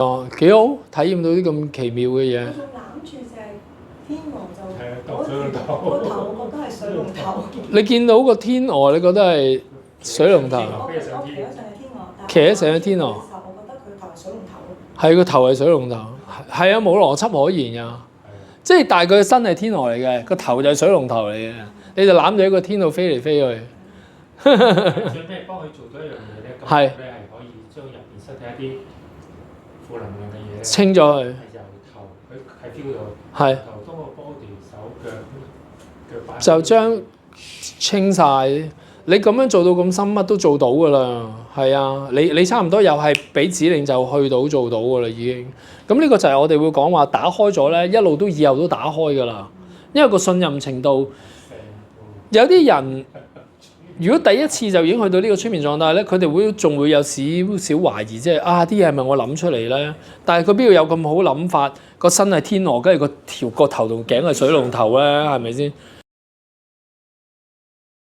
哦，幾好，體驗到啲咁奇妙嘅嘢。我仲攬住隻天鵝就，係啊，當水龍頭。個頭我覺得係水龍頭。你見到個天鵝，你覺得係水龍頭？我企咗上隻天鵝，企咗上隻天鵝我覺得佢頭係水龍頭咯。係個頭係水龍頭，係啊，冇邏輯可言㗎。即係但係佢個身係天鵝嚟嘅，個頭就係水龍頭嚟嘅，你就攬住喺個天度飛嚟飛去。最尾幫佢做咗一樣嘢咧，咁係咧係可以將入邊身體一啲負能量嘅嘢咧清咗佢。係由頭，佢係 feel 到係頭通過 body 手腳板就將清晒。你咁樣做到咁深，乜都做到㗎啦。係啊，你差唔多又係俾指令就去到做到㗎啦，已經。咁呢個就係我哋會講話打開咗咧，一路都以後都打開㗎啦。因為個信任程度，有啲人如果第一次就已經去到呢個催眠狀態咧，佢哋仲會有少少懷疑，即係啲嘢係咪我諗出嚟咧？但係佢邊度有咁好諗法？個身係天鵝，跟住個頭同頸係水龍頭咧，係咪先？